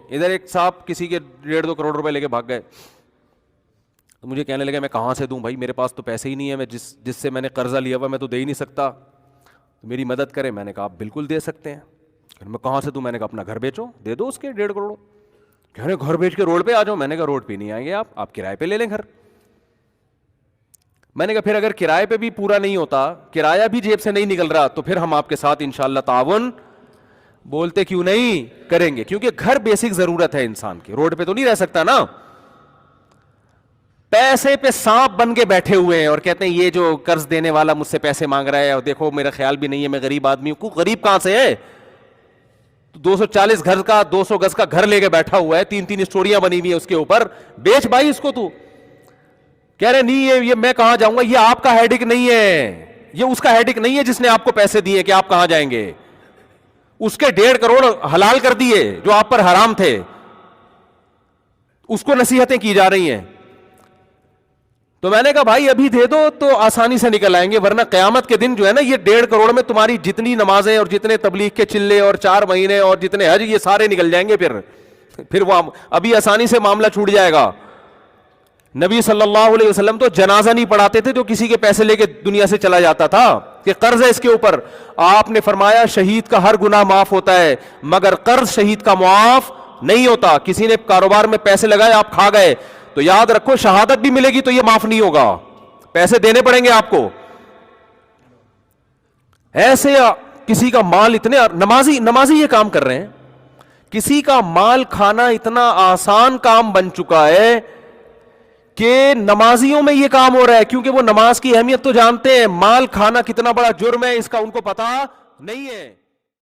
ادھر ایک صاحب کسی کے 1.5-2 کروڑ روپے لے کے بھاگ گئے, تو مجھے کہنے لگے میں کہاں سے دوں بھائی, میرے پاس تو پیسے ہی نہیں ہے, میں جس سے میں نے قرضہ لیا ہوا میں تو دے ہی نہیں سکتا, میری مدد کریں. میں نے کہا آپ بالکل دے سکتے ہیں. میں کہاں سے دوں؟ میں نے کہا اپنا گھر بیچو, دے دو اس کے 1.5 کروڑ. کہہ رہے گھر بیچ کے روڈ پہ آ جاؤ. میں نے کہا روڈ پہ نہیں آئیں گے آپ کرائے پہ لے لیں گھر. میں نے کہا پھر اگر کرائے پہ بھی پورا نہیں ہوتا, کرایہ بھی جیب سے نہیں نکل رہا, تو پھر ہم آپ کے ساتھ انشاءاللہ تعاون بولتے کیوں نہیں کریں گے, کیونکہ گھر بیسک ضرورت ہے انسان کی, روڈ پہ تو نہیں رہ سکتا نا. پیسے پہ سانپ بن کے بیٹھے ہوئے ہیں اور کہتے ہیں یہ جو قرض دینے والا مجھ سے پیسے مانگ رہا ہے, اور دیکھو میرا خیال بھی نہیں ہے, میں غریب آدمی ہوں. غریب کہاں سے ہے؟ 240 گھر کا 200 گز کا گھر لے کے بیٹھا ہوا ہے, 3 اسٹوریاں بنی ہوئی ہیں اس کے اوپر, بیچ بھائی اس کو. تو کہہ رہے نہیں یہ میں کہاں جاؤں گا, یہ آپ کا ہیڈک نہیں ہے, یہ اس کا ہیڈک نہیں ہے جس نے آپ کو پیسے دیے کہ آپ کہاں جائیں گے. اس کے 1.5 کروڑ حلال کر دیے جو آپ پر حرام تھے, اس کو نصیحتیں کی جا رہی ہیں. تو میں نے کہا بھائی ابھی دے دو تو آسانی سے نکل آئیں گے, ورنہ قیامت کے دن جو ہے نا یہ 1.5 کروڑ میں تمہاری جتنی نمازیں اور جتنے تبلیغ کے چلے اور 4 مہینے اور جتنے حج یہ سارے نکل جائیں گے. پھر وہ ابھی آسانی سے معاملہ چھوٹ جائے گا. نبی صلی اللہ علیہ وسلم تو جنازہ نہیں پڑھاتے تھے جو کسی کے پیسے لے کے دنیا سے چلا جاتا تھا کہ قرض ہے اس کے اوپر. آپ نے فرمایا شہید کا ہر گناہ معاف ہوتا ہے مگر قرض شہید کا معاف نہیں ہوتا. کسی نے کاروبار میں پیسے لگائے, آپ کھا گئے, تو یاد رکھو شہادت بھی ملے گی تو یہ معاف نہیں ہوگا, پیسے دینے پڑیں گے آپ کو. ایسے کسی کا مال اتنے نمازی یہ کام کر رہے ہیں, کسی کا مال کھانا اتنا آسان کام بن چکا ہے کہ نمازیوں میں یہ کام ہو رہا ہے, کیونکہ وہ نماز کی اہمیت تو جانتے ہیں, مال کھانا کتنا بڑا جرم ہے اس کا ان کو پتا نہیں ہے.